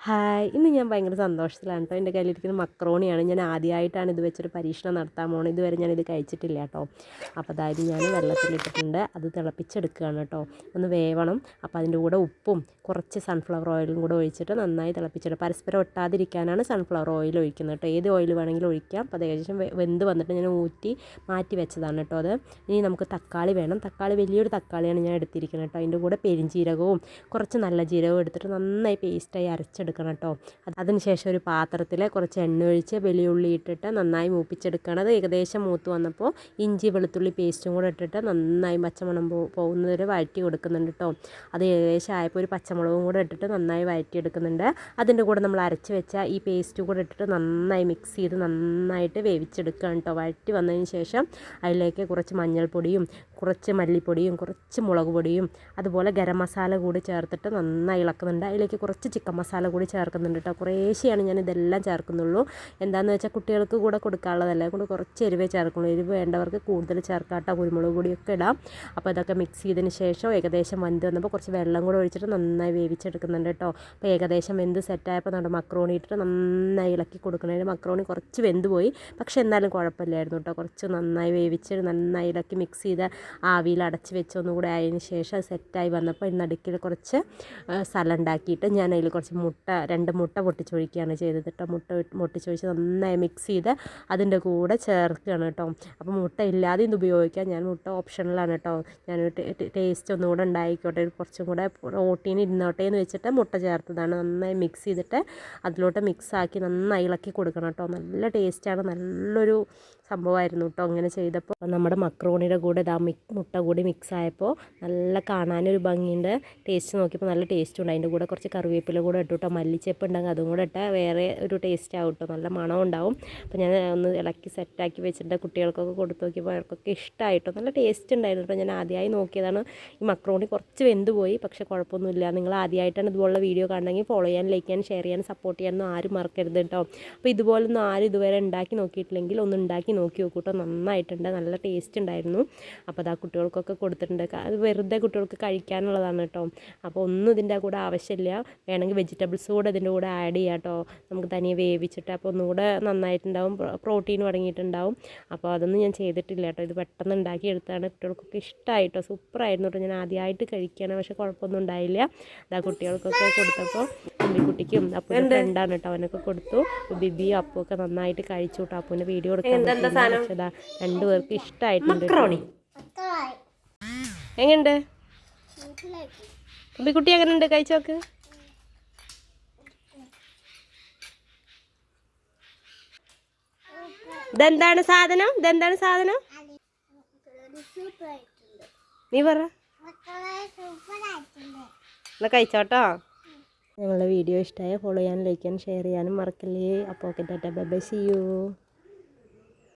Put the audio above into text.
Hi, ഇന്ന് ഞാൻ ഭയങ്കര സന്തോഷത്തിലാണ് കേട്ടോ. എൻ്റെ കയ്യിലിരിക്കുന്ന മക്രോണിയാണ്. ഞാൻ ആദ്യമായിട്ടാണ് ഇത് വെച്ചൊരു പരീക്ഷണം നടത്താൻ പോകുന്നത്. ഇതുവരെ ഞാനിത് കഴിച്ചിട്ടില്ല കേട്ടോ. അപ്പോൾ അതായത് ഞാൻ വെള്ളത്തിലിട്ടിട്ടുണ്ട്, അത് തിളപ്പിച്ചെടുക്കുകയാണ് കേട്ടോ. ഒന്ന് വേവണം. അപ്പോൾ അതിൻ്റെ കൂടെ ഉപ്പും കുറച്ച് സൺഫ്ലവർ ഓയിലും കൂടെ ഒഴിച്ചിട്ട് നന്നായി തിളപ്പിച്ചെടുക്കുക. പരസ്പരം ഒട്ടാതിരിക്കാനാണ് സൺഫ്ലവർ ഓയിൽ ഒഴിക്കുന്നത് കേട്ടോ. ഏത് ഓയിൽ വേണമെങ്കിലും ഒഴിക്കാം. അപ്പോൾ അത് ഏകദേശം വെന്ത് വന്നിട്ട് ഞാൻ മാറ്റി വെച്ചതാണ് കേട്ടോ അത്. ഇനി നമുക്ക് തക്കാളി വേണം. തക്കാളി വലിയൊരു തക്കാളിയാണ് ഞാൻ എടുത്തിരിക്കുന്നത് കേട്ടോ. അതിൻ്റെ കൂടെ പെരിഞ്ചീരകവും കുറച്ച് നല്ല ജീരകവും എടുത്തിട്ട് നന്നായി പേസ്റ്റായി അരച്ചെടുക്കണം കേട്ടോ. അതിനുശേഷം ഒരു പാത്രത്തിൽ കുറച്ച് എണ്ണ ഒഴിച്ച് വെളിയുള്ളി ഇട്ടിട്ട് നന്നായി മൂപ്പിച്ചെടുക്കണം. അത് ഏകദേശം മൂത്ത് വന്നപ്പോൾ ഇഞ്ചി വെളുത്തുള്ളി പേസ്റ്റും കൂടെ ഇട്ടിട്ട് നന്നായി പച്ചമണം പോകുന്നത് വരെ വഴറ്റി കൊടുക്കുന്നുണ്ട് കേട്ടോ. അത് ഏകദേശം ആയപ്പോൾ ഒരു പച്ചമുളകും കൂടെ ഇട്ടിട്ട് നന്നായി വഴറ്റിയെടുക്കുന്നുണ്ട്. അതിൻ്റെ കൂടെ നമ്മൾ അരച്ച് വെച്ച ഈ പേസ്റ്റ് കൂടെ ഇട്ടിട്ട് നന്നായി മിക്സ് ചെയ്ത് നന്നായിട്ട് വേവിച്ചെടുക്കുകയാണ് കേട്ടോ. വഴറ്റി വന്നതിന് ശേഷം അതിലേക്ക് കുറച്ച് മഞ്ഞൾപ്പൊടിയും കുറച്ച് മല്ലിപ്പൊടിയും കുറച്ച് മുളക് പൊടിയും അതുപോലെ ഗരം മസാല കൂടി ചേർത്തിട്ട് നന്നായി ഇളക്കുന്നുണ്ട്. അതിലേക്ക് കുറച്ച് ചിക്കൻ മസാല കൂടി ചേർക്കുന്നുണ്ട് കേട്ടോ. കുറേശ്ശെയാണ് ഞാൻ ഇതെല്ലാം ചേർക്കുന്നുള്ളൂ. എന്താണെന്ന് വെച്ചാൽ കുട്ടികൾക്ക് കൂടെ കൊടുക്കാനുള്ളതല്ലേ, കൊണ്ട് കുറച്ച് എരിവേ ചേർക്കുള്ളൂ. എരിവ് വേണ്ടവർക്ക് കൂടുതൽ ചേർക്കാട്ടോ, കുരുമുളക് പൊടിയൊക്കെ ഇടാം. അപ്പോൾ ഇതൊക്കെ മിക്സ് ചെയ്തതിന് ശേഷം ഏകദേശം വെന്ത് വന്നപ്പോൾ കുറച്ച് വെള്ളം കൂടെ ഒഴിച്ചിട്ട് നന്നായി വേവിച്ചെടുക്കുന്നുണ്ട് കേട്ടോ. അപ്പോൾ ഏകദേശം വെന്ത് സെറ്റായപ്പോൾ നമ്മുടെ മക്രോണി ഇട്ടിട്ട് നന്നായി ഇളക്കി കൊടുക്കണം. മക്രോണി കുറച്ച് വെന്ത് പോയി, പക്ഷേ എന്നാലും കുഴപ്പമില്ലായിരുന്നു കേട്ടോ. കുറച്ച് നന്നായി വേവിച്ച് നന്നായി ഇളക്കി മിക്സ് ചെയ്ത് ആവിയിൽ അടച്ച് വെച്ച് ഒന്നുകൂടെ ആയതിന് ശേഷം സെറ്റായി വന്നപ്പോൾ നടുക്കിൽ കുറച്ച് സ്ഥലം ഉണ്ടാക്കിയിട്ട് ഞാൻ അതിൽ കുറച്ച് രണ്ട് മുട്ട പൊട്ടിച്ചൊഴിക്കുകയാണ് ചെയ്തത് കേട്ടോ. മുട്ട പൊട്ടിച്ചൊഴിച്ച് നന്നായി മിക്സ് ചെയ്ത് അതിൻ്റെ കൂടെ ചേർക്കുകയാണ് കേട്ടോ. അപ്പോൾ മുട്ട ഇല്ലാതെ ഇത് ഉപയോഗിക്കാം. ഞാൻ മുട്ട ഓപ്ഷണലാണ് കേട്ടോ. ഞാൻ ടേസ്റ്റ് ഒന്നുകൂടെ ഉണ്ടായിക്കോട്ടെ, കുറച്ചും കൂടെ പ്രോട്ടീൻ ഇരുന്നോട്ടെ എന്ന് വെച്ചിട്ട് മുട്ട ചേർത്തതാണ്. നന്നായി മിക്സ് ചെയ്തിട്ട് അതിലോട്ട് മിക്സാക്കി നന്നായി ഇളക്കി കൊടുക്കണം കേട്ടോ. നല്ല ടേസ്റ്റാണ്, നല്ലൊരു സംഭവമായിരുന്നു കേട്ടോ അങ്ങനെ ചെയ്തപ്പോൾ. നമ്മുടെ മക്രോണിയുടെ കൂടെ മുട്ട കൂടി മിക്സ് ആയപ്പോൾ നല്ല കാണാനൊരു ഭംഗിയുണ്ട്. ടേസ്റ്റ് നോക്കിയപ്പോൾ നല്ല ടേസ്റ്റ് ഉണ്ട്. അതിൻ്റെ കൂടെ കുറച്ച് കറിവേപ്പില കൂടെ ഇട്ടു കേട്ടോ. മല്ലിച്ചപ്പ് ഉണ്ടെങ്കിൽ അതും കൂടെ ഇട്ടാൽ വേറെ ഒരു ടേസ്റ്റ് ആവും കേട്ടോ, നല്ല മണം ഉണ്ടാവും. അപ്പോൾ ഞാൻ ഒന്ന് ഇളക്കി സെറ്റാക്കി വെച്ചിട്ട് കുട്ടികൾക്കൊക്കെ കൊടുത്തു നോക്കിയപ്പോൾ അവർക്കൊക്കെ ഇഷ്ടമായിട്ടോ. നല്ല ടേസ്റ്റ് ഉണ്ടായിരുന്നു കേട്ടോ. ഞാൻ ആദ്യമായി നോക്കിയതാണ്. ഈ മക്രോണി കുറച്ച് വെന്ത് പോയി, പക്ഷേ കുഴപ്പമൊന്നുമില്ല. നിങ്ങൾ ആദ്യമായിട്ടാണ് ഇതുപോലുള്ള വീഡിയോ കാണണമെങ്കിൽ ഫോളോ ചെയ്യാൻ, ലൈക്ക് ചെയ്യാൻ, ഷെയർ ചെയ്യാൻ, സപ്പോർട്ട് ചെയ്യാനൊന്നും ആരും മറക്കരുത് കേട്ടോ. അപ്പോൾ ഇതുപോലൊന്നും ആരും ഇതുവരെ ഉണ്ടാക്കി നോക്കിയിട്ടില്ലെങ്കിൽ ഒന്ന് ഉണ്ടാക്കി നോക്കി നോക്കൂ കേട്ടോ. നന്നായിട്ടുണ്ട്, നല്ല ടേസ്റ്റ് ഉണ്ടായിരുന്നു. അപ്പോൾ അതാ കുട്ടികൾക്കൊക്കെ കൊടുത്തിട്ടുണ്ട്. അത് വെറുതെ കുട്ടികൾക്ക് കഴിക്കാനുള്ളതാണ് കേട്ടോ. അപ്പോൾ ഒന്നും ഇതിൻ്റെ കൂടെ ആവശ്യമില്ല. വേണമെങ്കിൽ വെജിറ്റബിൾസ് കൂടെ ഇതിൻ്റെ കൂടെ ആഡ് ചെയ്യാം കേട്ടോ. നമുക്ക് തനിയെ വേവിച്ചിട്ട് അപ്പോൾ ഒന്നുകൂടെ നന്നായിട്ടുണ്ടാവും, പ്രോട്ടീനും അടങ്ങിയിട്ടുണ്ടാവും. അപ്പോൾ അതൊന്നും ഞാൻ ചെയ്തിട്ടില്ല കേട്ടോ. ഇത് പെട്ടെന്ന് ഉണ്ടാക്കിയെടുത്താണ്. കുട്ടികൾക്കൊക്കെ ഇഷ്ടമായിട്ടോ, സൂപ്പറായിരുന്നു കേട്ടോ. ഞാൻ ആദ്യമായിട്ട് കഴിക്കുകയാണ്, പക്ഷേ കുഴപ്പമൊന്നും ഉണ്ടായില്ല. അതാ കുട്ടികൾക്കൊക്കെ കൊടുത്തപ്പോൾ കുട്ടിക്കും അപ്പൂൻ്റെ ഫ്രണ്ടാണ് കേട്ടോ, അവനൊക്കെ കൊടുത്തു. ബിബിയും അപ്പു ഒക്കെ നന്നായിട്ട് കഴിച്ചു കേട്ടോ. അപ്പൂൻ്റെ വീഡിയോ എടുക്കാൻ പറ്റില്ല. രണ്ടുപേർക്ക് ഇഷ്ടമായിട്ടുണ്ട്. എങ്ങനെയുണ്ട് കുട്ടി, എങ്ങനെയുണ്ട് കഴിച്ചോക്ക്? ഇതെന്താണ് സാധനം? നീ പറ. എന്നാ കഴിച്ചോട്ടോ. ഞങ്ങളുടെ വീഡിയോ ഇഷ്ടമായ ഫോളോ ചെയ്യാനും ലൈക്ക് ചെയ്യാനും ഷെയർ ചെയ്യാനും മറക്കല്ലേ. അപ്പോൾ okay, tata, bye bye, see U.